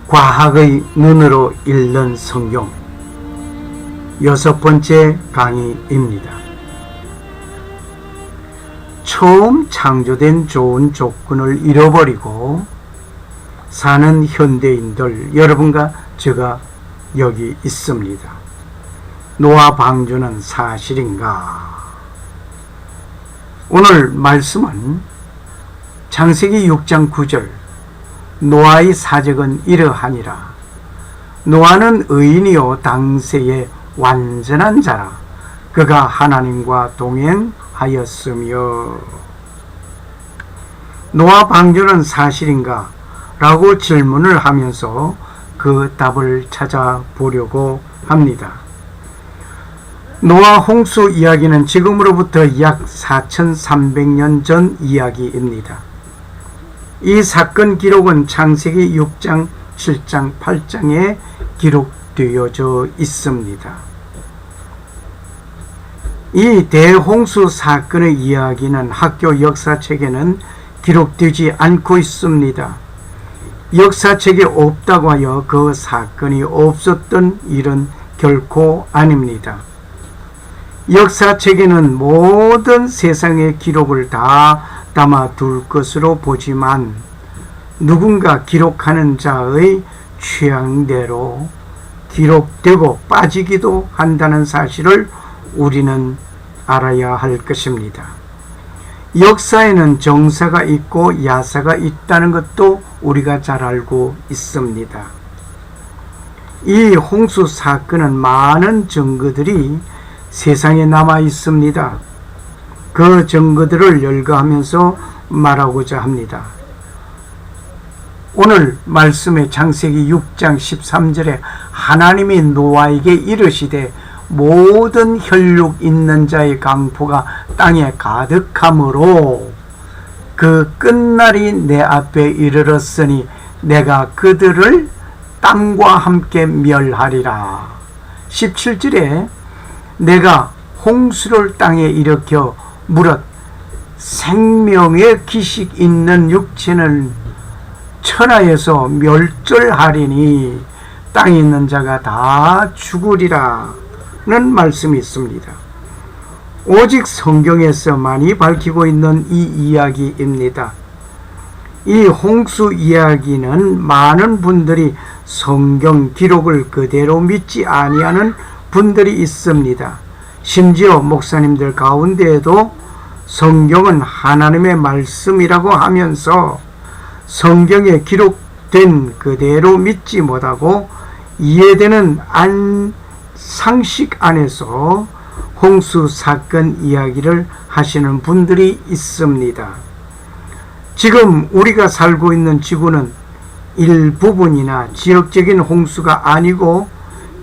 과학의 눈으로 읽는 성경 6번째 강의입니다. 처음 창조된 좋은 조건을 잃어버리고 사는 현대인들 여러분과 제가 여기 있습니다. 노아 방주는 사실인가? 오늘 말씀은 창세기 6장 9절 노아의 사적은 이러하니라. 노아는 의인이요 당세의 완전한 자라. 그가 하나님과 동행하였으며. 노아 방주는 사실인가? 라고 질문을 하면서 그 답을 찾아보려고 합니다. 노아 홍수 이야기는 지금으로부터 약 4300년 전 이야기입니다. 이 사건 기록은 창세기 6장, 7장, 8장에 기록되어져 있습니다. 이 대홍수 사건의 이야기는 학교 역사책에는 기록되지 않고 있습니다. 역사책에 없다고 하여 그 사건이 없었던 일은 결코 아닙니다. 역사책에는 모든 세상의 기록을 다 담아둘 것으로 보지만 누군가 기록하는 자의 취향대로 기록되고 빠지기도 한다는 사실을 우리는 알아야 할 것입니다. 역사에는 정사가 있고 야사가 있다는 것도 우리가 잘 알고 있습니다. 이 홍수 사건은 많은 증거들이 세상에 남아 있습니다. 그 증거들을 열거하면서 말하고자 합니다. 오늘 말씀의 창세기 6장 13절에 하나님이 노아에게 이르시되 모든 혈육 있는 자의 강포가 땅에 가득하므로 그 끝날이 내 앞에 이르렀으니 내가 그들을 땅과 함께 멸하리라. 17절에 내가 홍수를 땅에 일으켜 무릇 생명의 기식 있는 육체는 천하에서 멸절하리니 땅에 있는 자가 다 죽으리라 는 말씀이 있습니다. 오직 성경에서 많이 밝히고 있는 이 이야기입니다. 이 홍수 이야기는 많은 분들이 성경 기록을 그대로 믿지 아니하는 분들이 있습니다. 심지어 목사님들 가운데에도 성경은 하나님의 말씀이라고 하면서 성경에 기록된 그대로 믿지 못하고 이해되는 상식 안에서 홍수 사건 이야기를 하시는 분들이 있습니다. 지금 우리가 살고 있는 지구는 일부분이나 지역적인 홍수가 아니고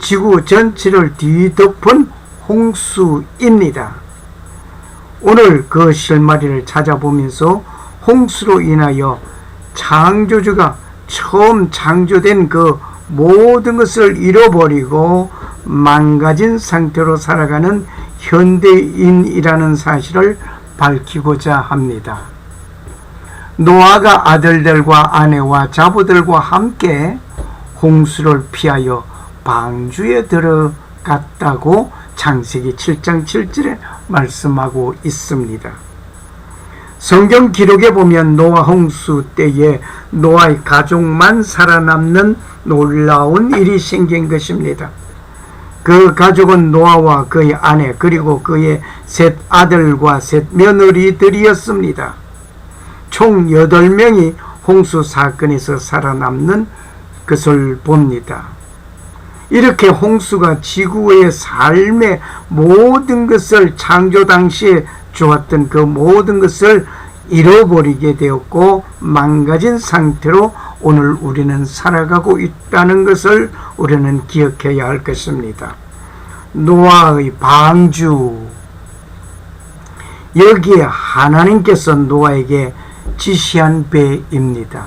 지구 전체를 뒤덮은 홍수입니다. 오늘 그 실마리를 찾아보면서 홍수로 인하여 창조주가 처음 창조된 그 모든 것을 잃어버리고 망가진 상태로 살아가는 현대인이라는 사실을 밝히고자 합니다. 노아가 아들들과 아내와 자부들과 함께 홍수를 피하여 방주에 들어갔다고 창세기 7장 7절에 말씀하고 있습니다. 성경 기록에 보면 노아 홍수 때에 노아의 가족만 살아남는 놀라운 일이 생긴 것입니다. 그 가족은 노아와 그의 아내 그리고 그의 셋 아들과 셋 며느리들이었습니다. 총 8명이 홍수 사건에서 살아남는 것을 봅니다. 이렇게 홍수가 지구의 삶의 모든 것을 창조 당시에 좋았던 그 모든 것을 잃어버리게 되었고 망가진 상태로 오늘 우리는 살아가고 있다는 것을 우리는 기억해야 할 것입니다. 노아의 방주, 여기에 하나님께서 노아에게 지시한 배입니다.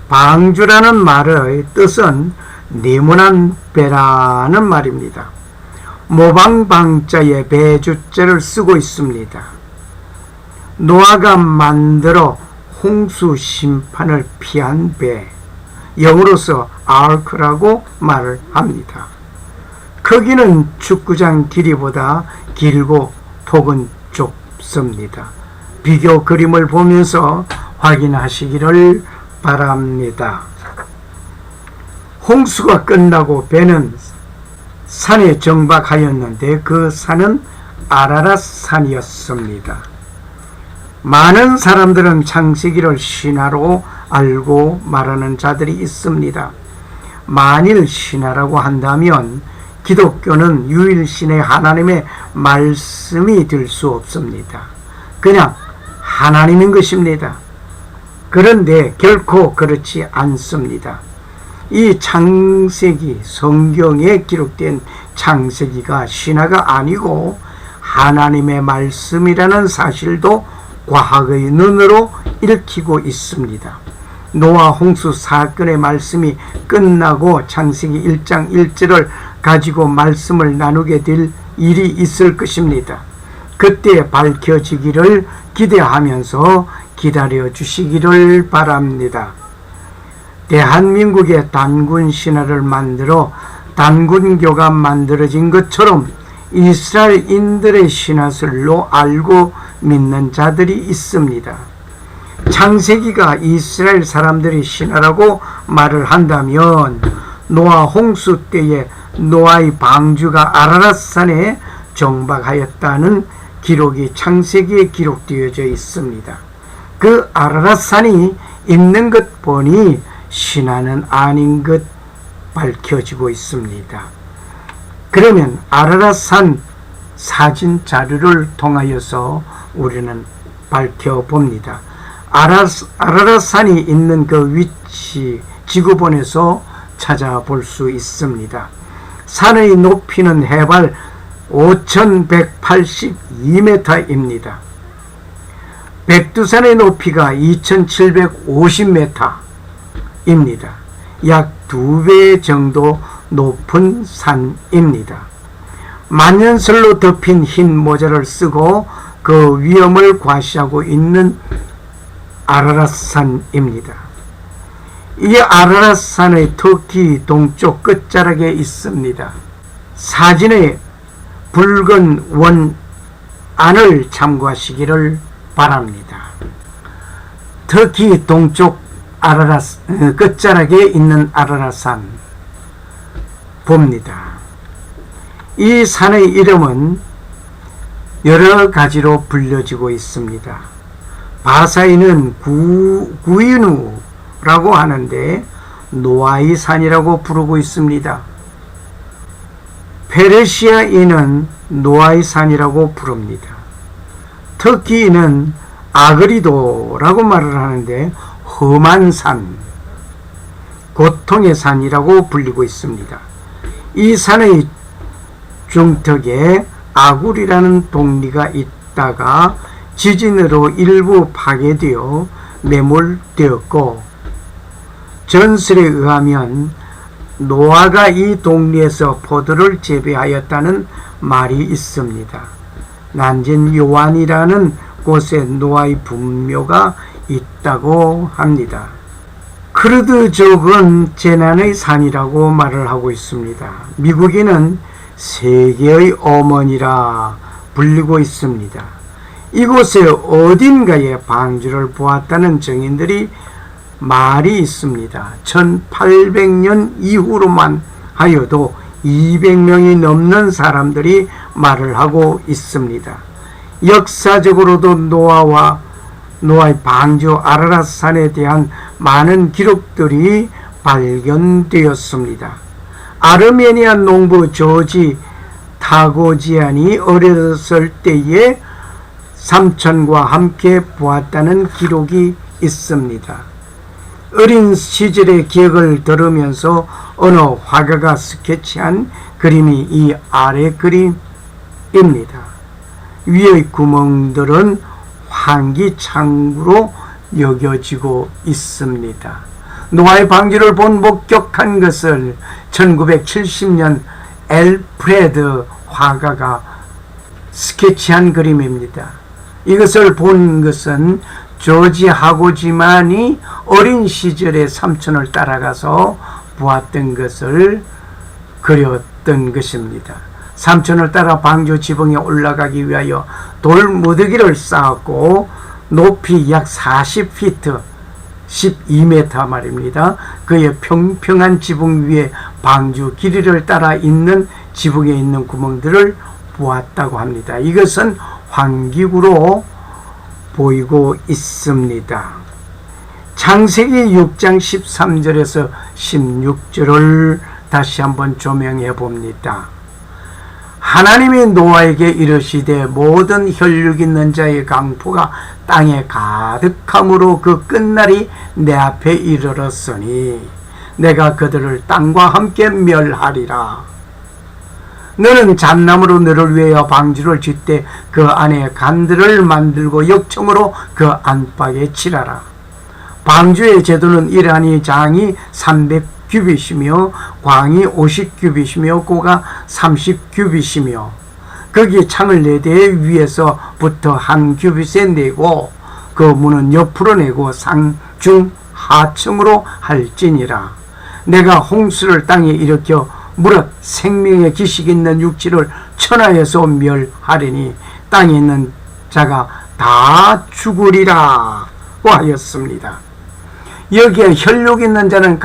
방주라는 말의 뜻은 네모난 배라는 말입니다. 모방방자에 배주자를 쓰고 있습니다. 노아가 만들어 홍수 심판을 피한 배, 영어로서 아크라고 말을 합니다. 크기는 축구장 길이보다 길고 폭은 좁습니다. 비교 그림을 보면서 확인하시기를 바랍니다. 홍수가 끝나고 배는 산에 정박하였는데 그 산은 아라랏 산이었습니다. 많은 사람들은 창세기를 신화로 알고 말하는 자들이 있습니다. 만일 신화라고 한다면 기독교는 유일신의 하나님의 말씀이 될 수 없습니다. 그냥 하나님인 것입니다. 그런데 결코 그렇지 않습니다. 이 창세기, 성경에 기록된 창세기가 신화가 아니고 하나님의 말씀이라는 사실도 과학의 눈으로 읽히고 있습니다. 노아 홍수 사건의 말씀이 끝나고 창세기 1장 1절을 가지고 말씀을 나누게 될 일이 있을 것입니다. 그때 밝혀지기를 기대하면서 기다려 주시기를 바랍니다. 대한민국의 단군 신화를 만들어 단군교가 만들어진 것처럼 이스라엘인들의 신화설로 알고 믿는 자들이 있습니다. 창세기가 이스라엘 사람들의 신화라고 말을 한다면 노아 홍수 때에 노아의 방주가 아라랏산에 정박하였다는 기록이 창세기에 기록되어져 있습니다. 그 아라랏산이 있는 것 보니 신화는 아닌 것 밝혀지고 있습니다. 그러면 아라랏산 사진 자료를 통하여서 우리는 밝혀봅니다. 아라랏산이 있는 그 위치 지구본에서 찾아볼 수 있습니다. 산의 높이는 해발 5182m입니다. 백두산의 높이가 2750m입니다. 약 2배 정도 높은 산입니다. 만년설로 덮인 흰 모자를 쓰고 그 위험을 과시하고 있는 아라랏산입니다. 이 아라랏산의 터키 동쪽 끝자락에 있습니다. 사진의 붉은 원안을 참고하시기를 바랍니다. 터키 동쪽 끝자락에 있는 아라랏산 봅니다. 이 산의 이름은 여러 가지로 불려지고 있습니다. 바사이는 구이누라고 하는데 노아의 산이라고 부르고 있습니다. 페르시아인은 노아의 산이라고 부릅니다. 터키인은 아그리도라고 말을 하는데 험한 산, 고통의 산이라고 불리고 있습니다. 이 산의 중턱에 아굴이라는 동리가 있다가 지진으로 일부 파괴되어 매몰되었고, 전설에 의하면 노아가 이 동리에서 포도를 재배하였다는 말이 있습니다. 난진 요한이라는 곳에 노아의 분묘가 있다고 합니다. 크르드족은 재난의 산이라고 말을 하고 있습니다. 미국인은 세계의 어머니라 불리고 있습니다. 이곳에 어딘가에 방주를 보았다는 증인들이 말이 있습니다. 1800년 이후로만 하여도 200명이 넘는 사람들이 말을 하고 있습니다. 역사적으로도 노아의 방주 아라랏산에 대한 많은 기록들이 발견되었습니다. 아르메니아 농부 조지 타고지안이 어렸을 때에 삼촌과 함께 보았다는 기록이 있습니다. 어린 시절의 기억을 들으면서 어느 화가가 스케치한 그림이 이 아래 그림입니다. 위의 구멍들은 환기창으로 여겨지고 있습니다. 노아의 방주를 본 목격한 것을 1970년 엘프레드 화가가 스케치한 그림입니다. 이것을 본 것은 조지하고지만이 어린 시절에 삼촌을 따라가서 보았던 것을 그렸던 것입니다. 삼촌을 따라 방주 지붕에 올라가기 위하여 돌무더기를 쌓았고 높이 약 40피트 12m 말입니다. 그의 평평한 지붕 위에 방주 길이를 따라 있는 지붕에 있는 구멍들을 보았다고 합니다. 이것은 환기구로 보이고 있습니다. 창세기 6장 13절에서 16절을 다시 한번 조명해 봅니다. 하나님이 노아에게 이르시되 모든 혈육 있는 자의 강포가 땅에 가득함으로 그 끝날이 내 앞에 이르렀으니 내가 그들을 땅과 함께 멸하리라. 너는 잣나무로 너를 위하여 방주를 짓되 그 안에 간들을 만들고 역청으로 그 안팎에 칠하라. 방주의 제도는 이러하니 장이 300규빗이며 광이 50규빗이며 고가 30규빗이며 거기에 창을 4대 위에서부터 한 규빗에 내고 그 문은 옆으로 내고 상중 하층으로 할지니라. 내가 홍수를 땅에 일으켜 무릇 생명의 기식 있는 육지를 천하에서 멸하리니 땅에 있는 자가 다 죽으리라 고 하였습니다. 여기에 혈육 있는 자는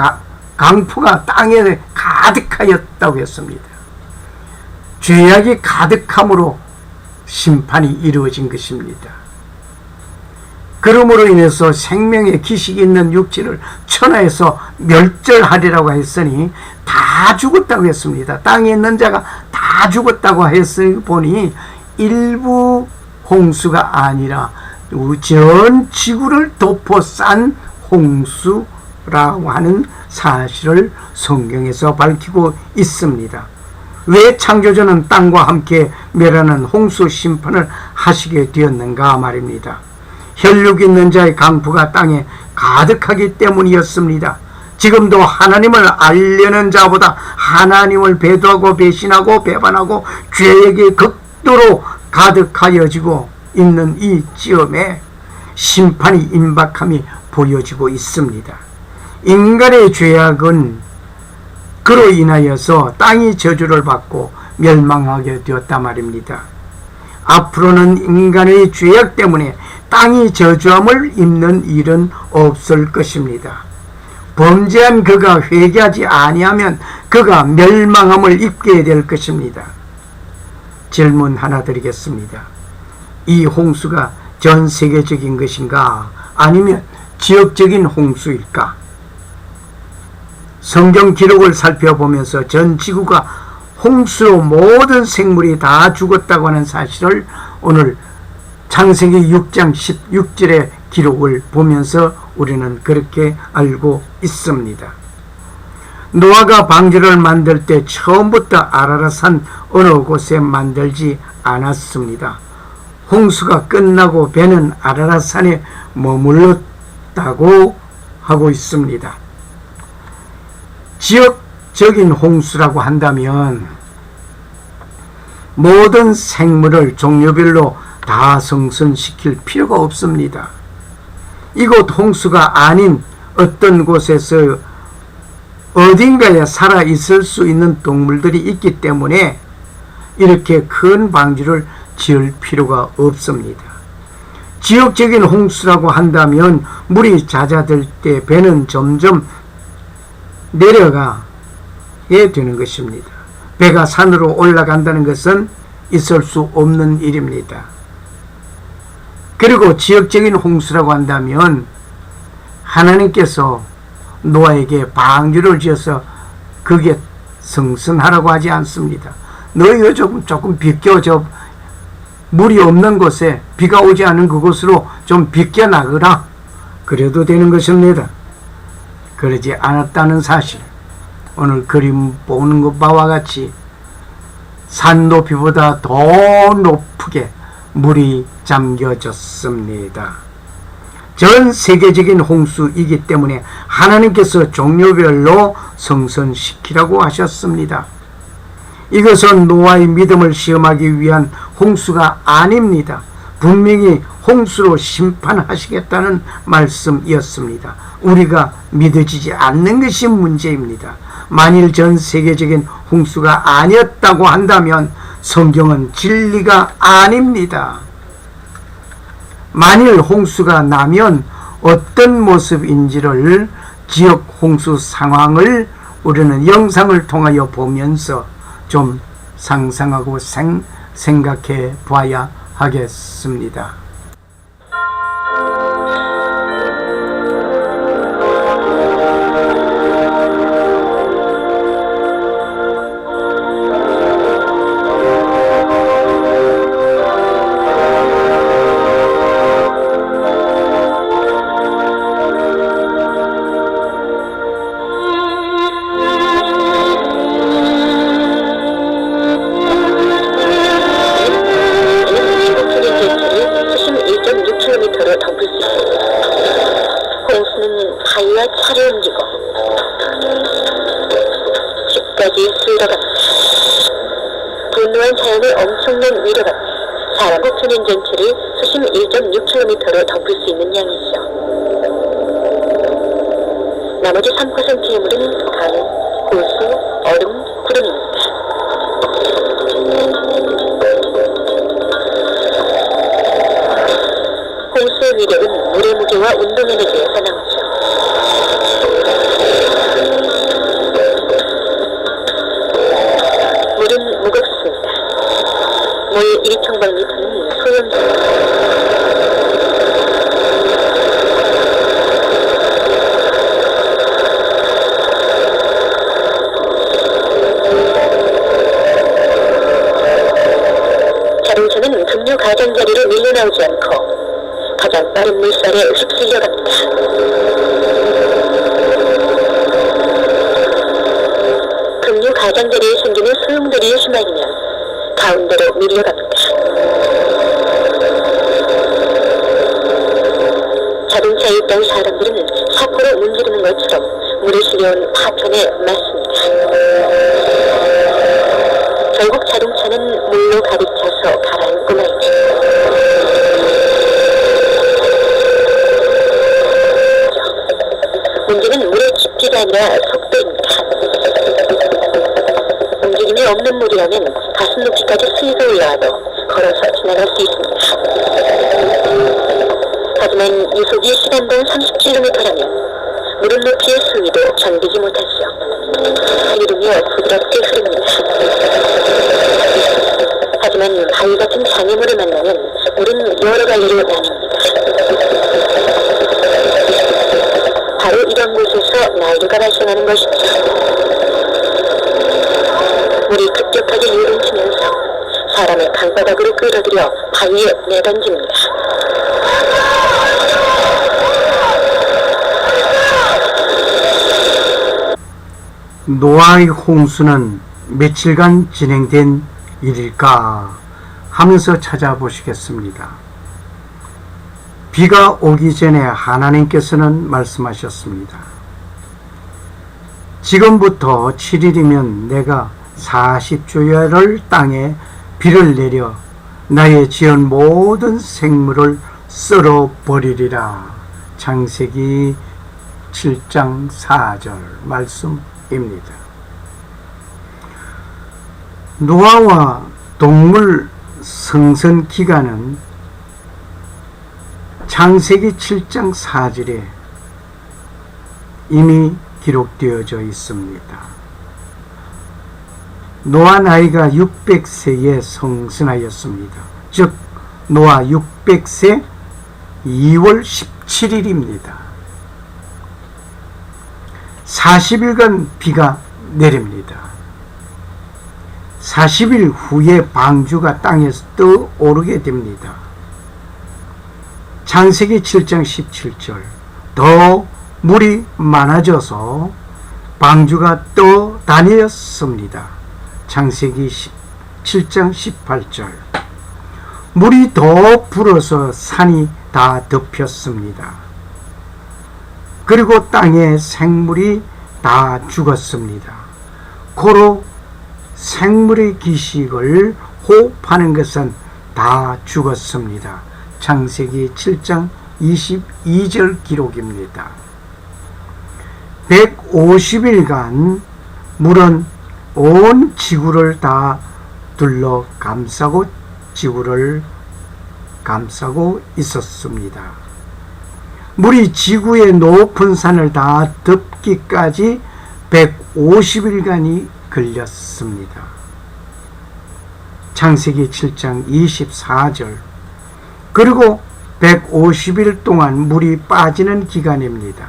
강포가 땅에 가득하였다고 했습니다. 죄악이 가득함으로 심판이 이루어진 것입니다. 그러므로 인해서 생명의 기식이 있는 육지를 천하에서 멸절하리라고 했으니 다 죽었다고 했습니다. 땅에 있는 자가 다 죽었다고 했으니 보니 일부 홍수가 아니라 전 지구를 덮어싼 홍수라고 하는 사실을 성경에서 밝히고 있습니다. 왜 창조주는 땅과 함께 멸하는 홍수 심판을 하시게 되었는가 말입니다. 혈육 있는 자의 강포가 땅에 가득하기 때문이었습니다. 지금도 하나님을 알려는 자보다 하나님을 배도하고 배신하고 배반하고 죄악이 극도로 가득하여지고 있는 이 찌엄에 심판이 임박함이 보여지고 있습니다. 인간의 죄악은 그로 인하여서 땅이 저주를 받고 멸망하게 되었단 말입니다. 앞으로는 인간의 죄악 때문에 땅이 저주함을 입는 일은 없을 것입니다. 범죄한 그가 회개하지 아니하면 그가 멸망함을 입게 될 것입니다. 질문 하나 드리겠습니다. 이 홍수가 전 세계적인 것인가 아니면 지역적인 홍수일까? 성경 기록을 살펴보면서 전 지구가 홍수로 모든 생물이 다 죽었다고 하는 사실을 오늘 창세기 6장 16절의 기록을 보면서 우리는 그렇게 알고 있습니다. 노아가 방주를 만들 때 처음부터 아라랏산 어느 곳에 만들지 않았습니다. 홍수가 끝나고 배는 아라랏산에 머물렀다고 하고 있습니다. 지역적인 홍수라고 한다면 모든 생물을 종류별로 다 성선시킬 필요가 없습니다. 이곳 홍수가 아닌 어떤 곳에서 어딘가에 살아 있을 수 있는 동물들이 있기 때문에 이렇게 큰 방주를 지을 필요가 없습니다. 지역적인 홍수라고 한다면 물이 잦아들 때 배는 점점 내려가게 되는 것입니다. 배가 산으로 올라간다는 것은 있을 수 없는 일입니다. 그리고 지역적인 홍수라고 한다면 하나님께서 노아에게 방주를 지어서 그게 성선하라고 하지 않습니다. 너희가 조금 비껴 물이 없는 곳에 비가 오지 않은 그곳으로 좀 비껴 나가라. 그래도 되는 것입니다. 그러지 않았다는 사실, 오늘 그림 보는 것 바와 같이 산 높이보다 더 높게 물이 잠겨졌습니다. 전 세계적인 홍수이기 때문에 하나님께서 종류별로 성선시키라고 하셨습니다. 이것은 노아의 믿음을 시험하기 위한 홍수가 아닙니다. 분명히 홍수로 심판하시겠다는 말씀이었습니다. 우리가 믿어지지 않는 것이 문제입니다. 만일 전 세계적인 홍수가 아니었다고 한다면 성경은 진리가 아닙니다. 만일 홍수가 나면 어떤 모습인지를 지역 홍수 상황을 우리는 영상을 통하여 보면서 좀 상상하고 생각해 봐야 하겠습니다. 바위와 차를 옮기고 집까지 쓸어갑니다. 분노한 자연의 엄청난 위력은 사람의 투는 전체를 수심 1.6km로 덮을 수 있는 양이죠. 나머지 3%의 물은 강, 호수, 얼음, 구름입니다. 홍수의 위력은 물의 무게와 운동 에너지에서 나오죠. 물은 무겁습니다. 물 1평방미터는 소형입니다. 자동차는 급류 가장자리로 밀려나오지 않고 가장 빠른 물살에 휩쓸려 갑니다. 급류 가장자리에 생기는 소용돌이에 휘말리면 가운데로 밀려갑니다. 자동차에 있던 사람들은 사고로 문지르는 것처럼 물에 실려온 파편에 맞습니다. 결국 자동차는 물로 가득 차서 가라앉고 말죠. 문제는 물의 깊이가 아니라 속도입니다. 움직임이 없는 물이라면 가슴 높이까지 스이서 올라와도 걸어서 지나갈 수 있습니다. 하지만 이속이 시간당 30km라면 물은 높이의 수위도 견디지 못하죠. 이르며 부드럽게 흐릅니다. 하지만 바위 같은 장애물을 만나면 물은 여러 갈래로 나뉩니다. 바로 이런 곳에서 난류가 발생하는 것이죠. 물이 급격하게 요동치면서 사람을 강바닥으로 끌어들여 바위에 내던집니다. 노아의 홍수는 며칠간 진행된 일일까 하면서 찾아보시겠습니다. 비가 오기 전에 하나님께서는 말씀하셨습니다. 지금부터 7일이면 내가 40주야를 땅에 비를 내려 나의 지은 모든 생물을 썰어버리리라. 창세기 7장 4절 말씀입니다. 노아와 동물 성선 기간은 창세기 7장 4절에 이미 기록되어져 있습니다. 노아 나이가 600세에 성선하였습니다. 즉 노아 600세 2월 17일입니다. 40일간 비가 내립니다. 40일 후에 방주가 땅에서 떠오르게 됩니다. 창세기 7장 17절 더 물이 많아져서 방주가 떠다녔습니다. 창세기 7장 18절 물이 더 불어서 산이 다 덮였습니다. 그리고 땅에 생물이 다 죽었습니다. 고로 생물의 기식을 호흡하는 것은 다 죽었습니다. 창세기 7장 22절 기록입니다. 150일간 물은 온 지구를 다 둘러 감싸고 지구를 감싸고 있었습니다. 물이 지구의 높은 산을 다 덮기까지 150일간이 걸렸습니다. 창세기 7장 24절. 그리고 150일 동안 물이 빠지는 기간입니다.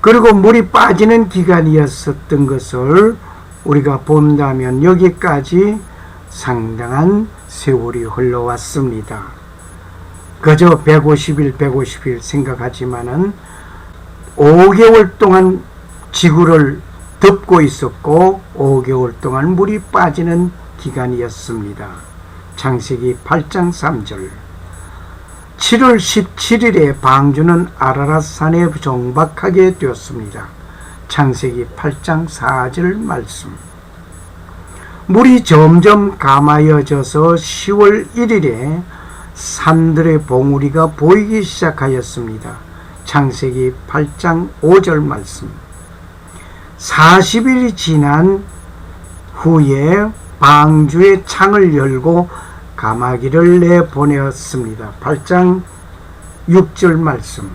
그리고 물이 빠지는 기간이었었던 것을 우리가 본다면 여기까지 상당한 세월이 흘러왔습니다. 그저 150일 생각하지만은 5개월 동안 지구를 덮고 있었고 5개월 동안 물이 빠지는 기간이었습니다. 창세기 8장 3절. 7월 17일에 방주는 아라랏산에 정박하게 되었습니다. 창세기 8장 4절 말씀. 물이 점점 감아여져서 10월 1일에 산들의 봉우리가 보이기 시작하였습니다. 창세기 8장 5절 말씀. 40일이 지난 후에 방주의 창을 열고 까마귀를 내보내었습니다. 8장 6절 말씀.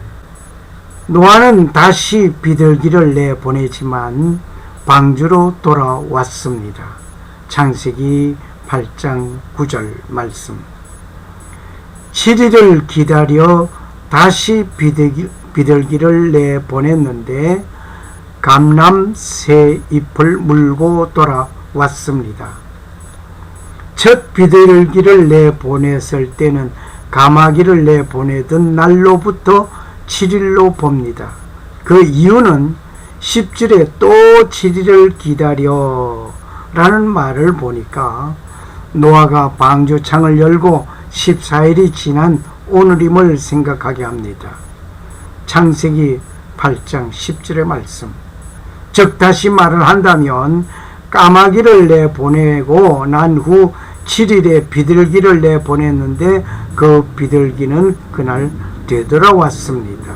노아는 다시 비둘기를 내보내지만 방주로 돌아왔습니다. 창세기 8장 9절 말씀. 7일을 기다려 다시 비둘기를 내보냈는데 감람 새 잎을 물고 돌아왔습니다. 첫 비둘기를 내보냈을 때는 까마귀를 내보내던 날로부터 7일로 봅니다. 그 이유는 10절에 또 7일을 기다려 라는 말을 보니까 노아가 방주창을 열고 14일이 지난 오늘임을 생각하게 합니다. 창세기 8장 10절의 말씀. 즉 다시 말을 한다면 까마귀를 내보내고 난 후 7일에 비둘기를 내보냈는데 그 비둘기는 그날 되돌아왔습니다.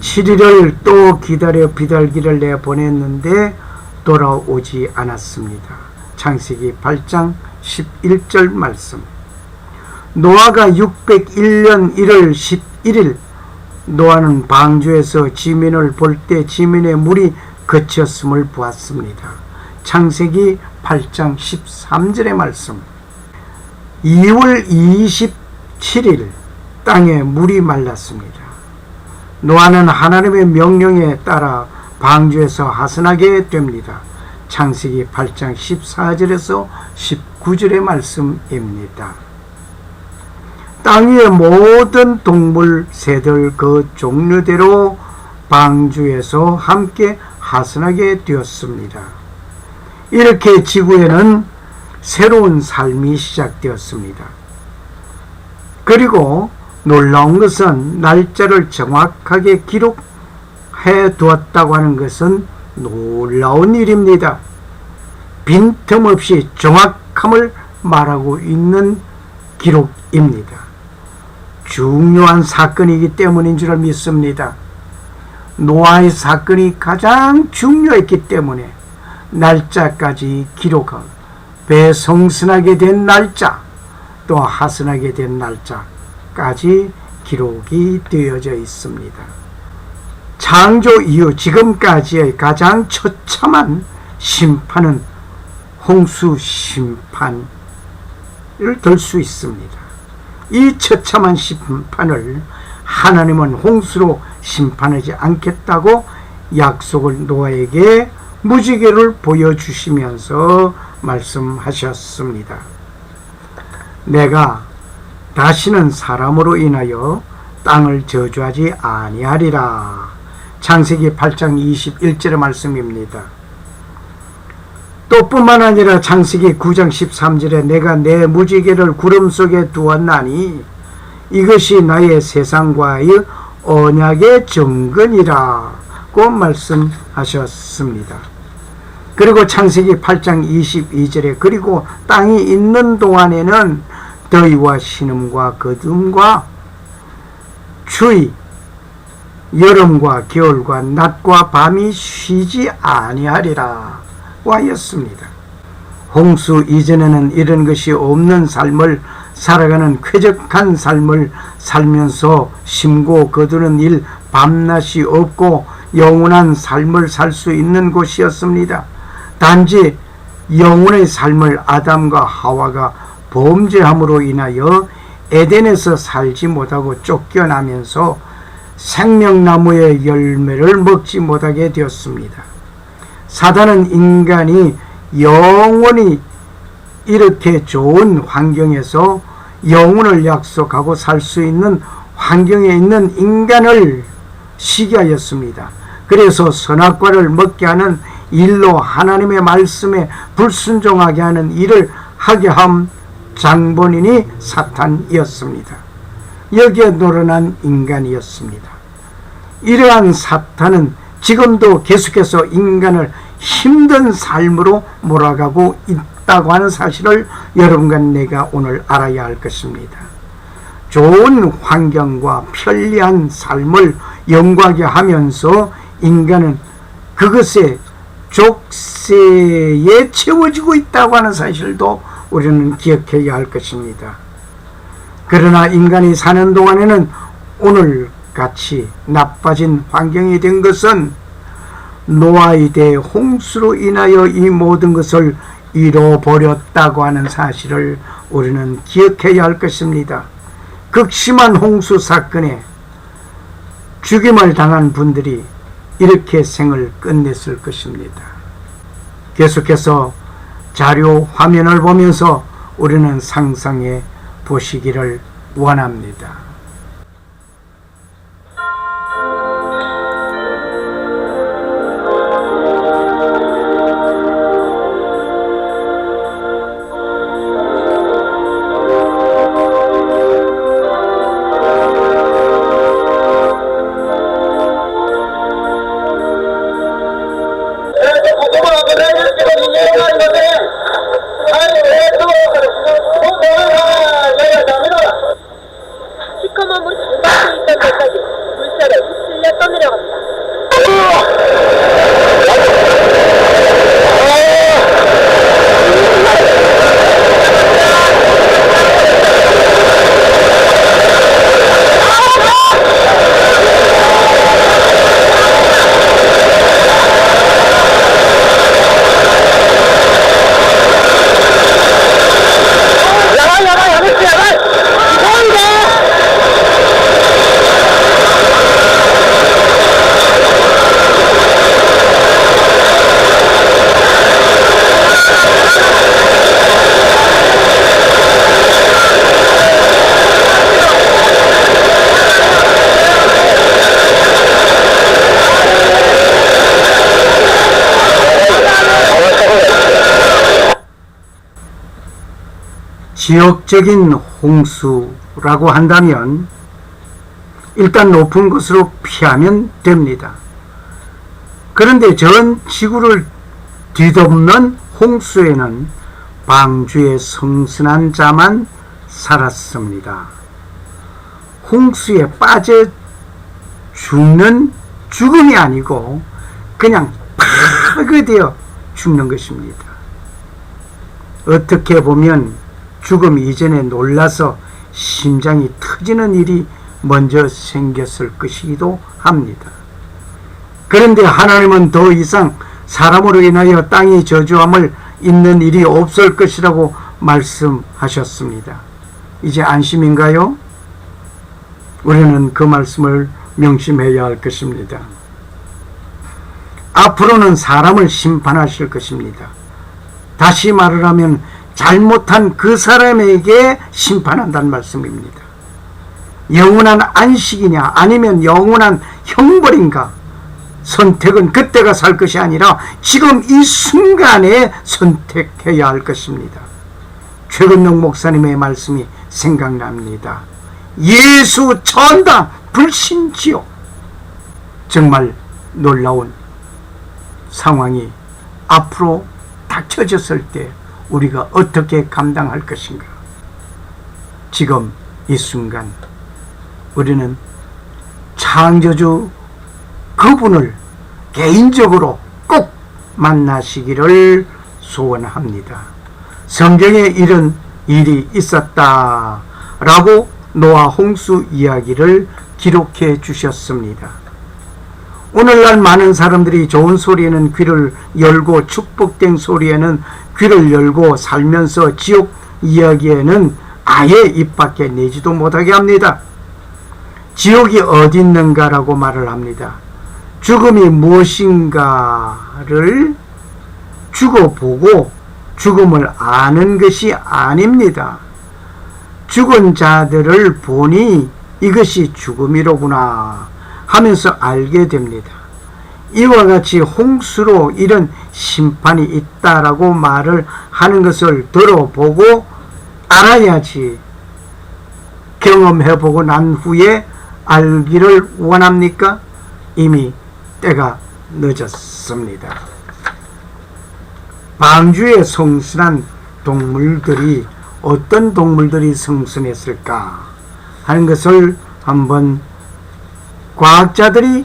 7일을 또 기다려 비둘기를 내보냈는데 돌아오지 않았습니다. 창세기 8장 11절 말씀. 노아가 601년 1월 11일 노아는 방주에서 지면을 볼 때 지면에 물이 그쳤음을 보았습니다. 창세기 8장 13절의 말씀. 2월 27일 땅에 물이 말랐습니다. 노아는 하나님의 명령에 따라 방주에서 하산하게 됩니다. 창세기 8장 14절에서 19절의 말씀입니다. 땅 위의 모든 동물, 새들 그 종류대로 방주에서 함께 하산하게 되었습니다. 이렇게 지구에는 새로운 삶이 시작되었습니다. 그리고 놀라운 것은 날짜를 정확하게 기록해 두었다고 하는 것은 놀라운 일입니다. 빈틈없이 정확함을 말하고 있는 기록입니다. 중요한 사건이기 때문인 줄 믿습니다. 노아의 사건이 가장 중요했기 때문에 날짜까지 기록하고 배성선하게 된 날짜 또 하선하게 된 날짜까지 기록이 되어져 있습니다. 창조 이후 지금까지의 가장 처참한 심판은 홍수 심판을 들 수 있습니다. 이 처참한 심판을 하나님은 홍수로 심판하지 않겠다고 약속을 노아에게 무지개를 보여주시면서 말씀하셨습니다. 내가 다시는 사람으로 인하여 땅을 저주하지 아니하리라. 창세기 8장 21절의 말씀입니다. 또 뿐만 아니라 창세기 9장 13절에 내가 내 무지개를 구름 속에 두었나니 이것이 나의 세상과의 언약의 증거니라고 말씀하셨습니다. 그리고 창세기 8장 22절에 그리고 땅이 있는 동안에는 더위와 신음과 거둠과 추위, 여름과 겨울과 낮과 밤이 쉬지 아니하리라 하였습니다. 홍수 이전에는 이런 것이 없는 삶을 살아가는 쾌적한 삶을 살면서 심고 거두는 일 밤낮이 없고 영원한 삶을 살 수 있는 곳이었습니다. 단지 영혼의 삶을 아담과 하와가 범죄함으로 인하여 에덴에서 살지 못하고 쫓겨나면서 생명나무의 열매를 먹지 못하게 되었습니다. 사단은 인간이 영원히 이렇게 좋은 환경에서 영혼을 약속하고 살 수 있는 환경에 있는 인간을 시기하였습니다. 그래서 선악과를 먹게 하는 일로 하나님의 말씀에 불순종하게 하는 일을 하게 한 장본인이 사탄이었습니다. 여기에 놀아난 인간이었습니다. 이러한 사탄은 지금도 계속해서 인간을 힘든 삶으로 몰아가고 있다고 하는 사실을 여러분과 내가 오늘 알아야 할 것입니다. 좋은 환경과 편리한 삶을 영광하게 하면서 인간은 그것에 족쇄에 채워지고 있다고 하는 사실도 우리는 기억해야 할 것입니다. 그러나 인간이 사는 동안에는 오늘같이 나빠진 환경이 된 것은 노아의 대 홍수로 인하여 이 모든 것을 잃어버렸다고 하는 사실을 우리는 기억해야 할 것입니다. 극심한 홍수 사건에 죽임을 당한 분들이 이렇게 생을 끝냈을 것입니다. 계속해서 자료 화면을 보면서 우리는 상상해 보시기를 원합니다. 시커먼 물이 장박해 있던 데까지 물살에 휩쓸려 떠내려갑니다. 지역적인 홍수라고 한다면 일단 높은 곳으로 피하면 됩니다. 그런데 전 지구를 뒤덮는 홍수에는 방주의 성스난 자만 살았습니다. 홍수에 빠져 죽는 죽음이 아니고 그냥 파괴되어 죽는 것입니다. 어떻게 보면 죽음 이전에 놀라서 심장이 터지는 일이 먼저 생겼을 것이기도 합니다. 그런데 하나님은 더 이상 사람으로 인하여 땅이 저주함을 있는 일이 없을 것이라고 말씀하셨습니다. 이제 안심인가요? 우리는 그 말씀을 명심해야 할 것입니다. 앞으로는 사람을 심판하실 것입니다. 다시 말을 하면 잘못한 그 사람에게 심판한다는 말씀입니다. 영원한 안식이냐 아니면 영원한 형벌인가, 선택은 그때가 살 것이 아니라 지금 이 순간에 선택해야 할 것입니다. 최근용 목사님의 말씀이 생각납니다. 예수 천당 불신지옥. 정말 놀라운 상황이 앞으로 닥쳐졌을 때 우리가 어떻게 감당할 것인가. 지금 이 순간 우리는 창조주 그분을 개인적으로 꼭 만나시기를 소원합니다. 성경에 이런 일이 있었다 라고 노아 홍수 이야기를 기록해 주셨습니다. 오늘날 많은 사람들이 좋은 소리에는 귀를 열고 축복된 소리에는 귀를 열고 살면서 지옥 이야기에는 아예 입 밖에 내지도 못하게 합니다. 지옥이 어디 있는가라고 말을 합니다. 죽음이 무엇인가를 죽어보고 죽음을 아는 것이 아닙니다. 죽은 자들을 보니 이것이 죽음이로구나 하면서 알게 됩니다. 이와 같이 홍수로 이런 심판이 있다라고 말을 하는 것을 들어보고 알아야지 경험해보고 난 후에 알기를 원합니까? 이미 때가 늦었습니다. 방주에 성순한 동물들이 어떤 동물들이 성순했을까 하는 것을 한번 과학자들이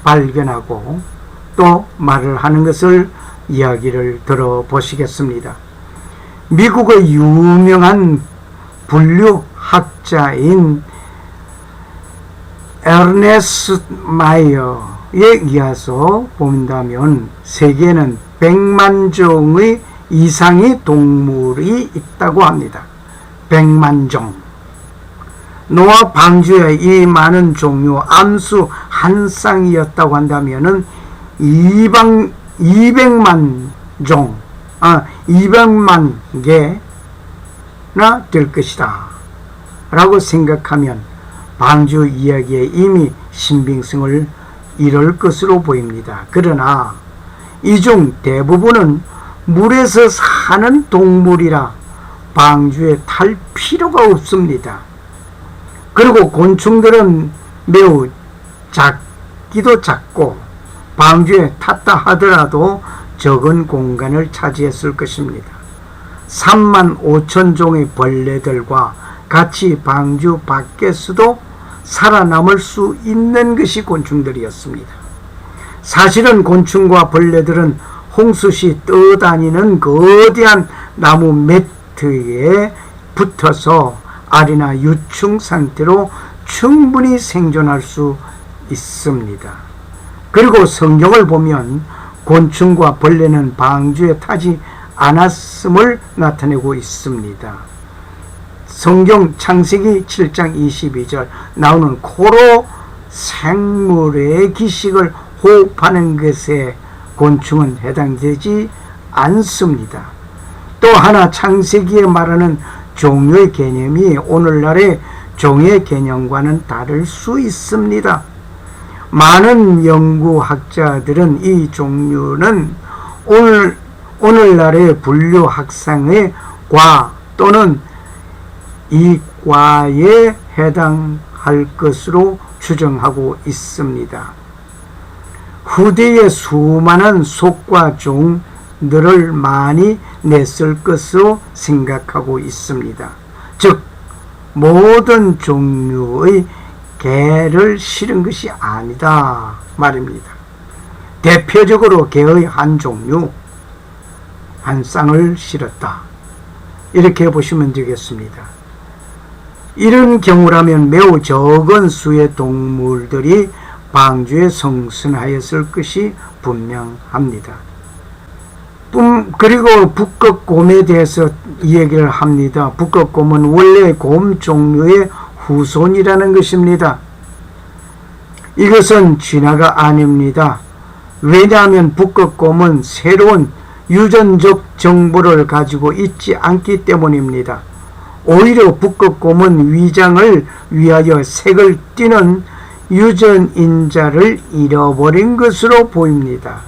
발견하고 또 말을 하는 것을 이야기를 들어보시겠습니다. 미국의 유명한 분류학자인 에르네스트 마이어에 의해서 본다면 세계에는 100만 종의 이상의 동물이 있다고 합니다. 100만 종. 노아 방주의 이 많은 종류 암수 한 쌍이었다고 한다면은 200만 종, 200만 개나 될 것이다 라고 생각하면 방주 이야기에 이미 신빙성을 이룰 것으로 보입니다. 그러나 이 중 대부분은 물에서 사는 동물이라 방주에 탈 필요가 없습니다. 그리고 곤충들은 매우 작기도 작고 방주에 탔다 하더라도 적은 공간을 차지했을 것입니다. 3만 5천 종의 벌레들과 같이 방주 밖에서도 살아남을 수 있는 것이 곤충들이었습니다. 사실은 곤충과 벌레들은 홍수시 떠다니는 거대한 나무 매트에 붙어서 알이나 유충 상태로 충분히 생존할 수 있습니다. 그리고 성경을 보면 곤충과 벌레는 방주에 타지 않았음을 나타내고 있습니다. 성경 창세기 7장 22절 나오는 코로 생물의 기식을 호흡하는 것에 곤충은 해당되지 않습니다. 또 하나 창세기에 말하는 종의 개념이 오늘날의 종의 개념과는 다를 수 있습니다. 많은 연구학자들은 이 종류는 오늘날의 분류학상의 과 또는 이과에 해당할 것으로 추정하고 있습니다. 후대에 수많은 속과 종들을 많이 냈을 것으로 생각하고 있습니다. 즉 모든 종류의 개를 실은 것이 아니다 말입니다. 대표적으로 개의 한 종류, 한 쌍을 실었다. 이렇게 보시면 되겠습니다. 이런 경우라면 매우 적은 수의 동물들이 방주에 성순하였을 것이 분명합니다. 그리고 북극곰에 대해서 이야기를 합니다. 북극곰은 원래 곰 종류의 후손이라는 것입니다. 이것은 진화가 아닙니다. 왜냐하면 북극곰은 새로운 유전적 정보를 가지고 있지 않기 때문입니다. 오히려 북극곰은 위장을 위하여 색을 띠는 유전인자를 잃어버린 것으로 보입니다.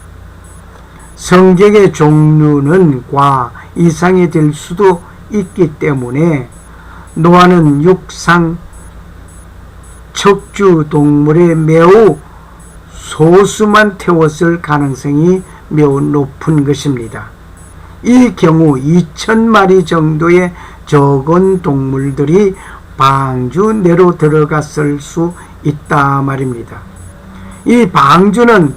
성경의 종류는 과 이상이 될 수도 있기 때문에 노아는 육상 척주 동물의 매우 소수만 태웠을 가능성이 매우 높은 것입니다. 이 경우 2,000마리 정도의 적은 동물들이 방주 내로 들어갔을 수 있다 말입니다. 이 방주는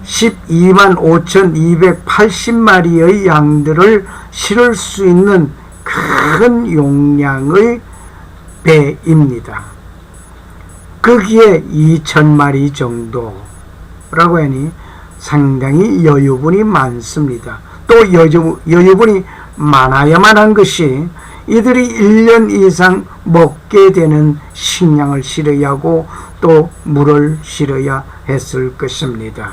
12만 5,280마리의 양들을 실을 수 있는 큰 용량의 배입니다. 거기에 2,000마리 정도라고 하니 상당히 여유분이 많습니다. 또 여유분이 많아야만 한 것이 이들이 1년 이상 먹게 되는 식량을 실어야 하고 또 물을 실어야 했을 것입니다.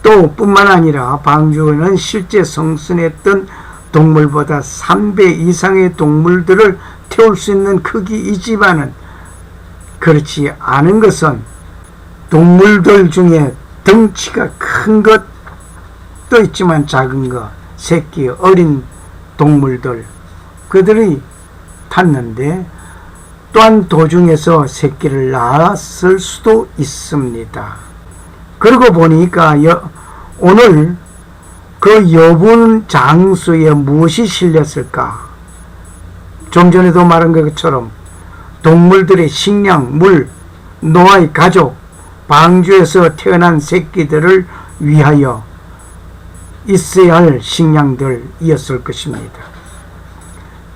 또 뿐만 아니라 방주에는 실제 성선했던 동물보다 3배 이상의 동물들을 태울 수 있는 크기이지만은 그렇지 않은 것은 동물들 중에 덩치가 큰 것도 있지만 작은 것, 새끼, 어린 동물들 그들이 탔는데 또한 도중에서 새끼를 낳았을 수도 있습니다. 그러고 보니까 오늘 그 여분 장수에 무엇이 실렸을까? 좀 전에도 말한 것처럼 동물들의 식량, 물, 노아의 가족, 방주에서 태어난 새끼들을 위하여 있어야 할 식량들이었을 것입니다.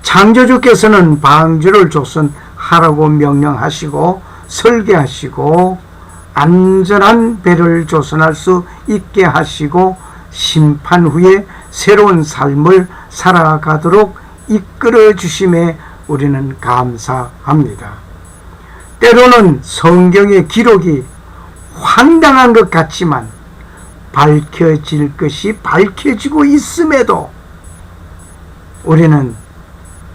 창조주께서는 방주를 조성하라고 명령하시고 설계하시고 안전한 배를 조성할 수 있게 하시고 심판 후에 새로운 삶을 살아가도록 이끌어 주심에 우리는 감사합니다. 때로는 성경의 기록이 황당한 것 같지만 밝혀질 것이 밝혀지고 있음에도 우리는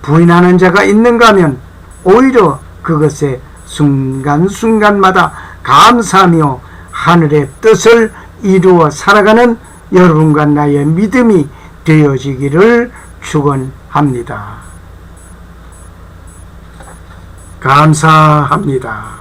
부인하는 자가 있는가 하면 오히려 그것에 순간순간마다 감사하며 하늘의 뜻을 이루어 살아가는 여러분과 나의 믿음이 되어지기를 축원합니다. 감사합니다.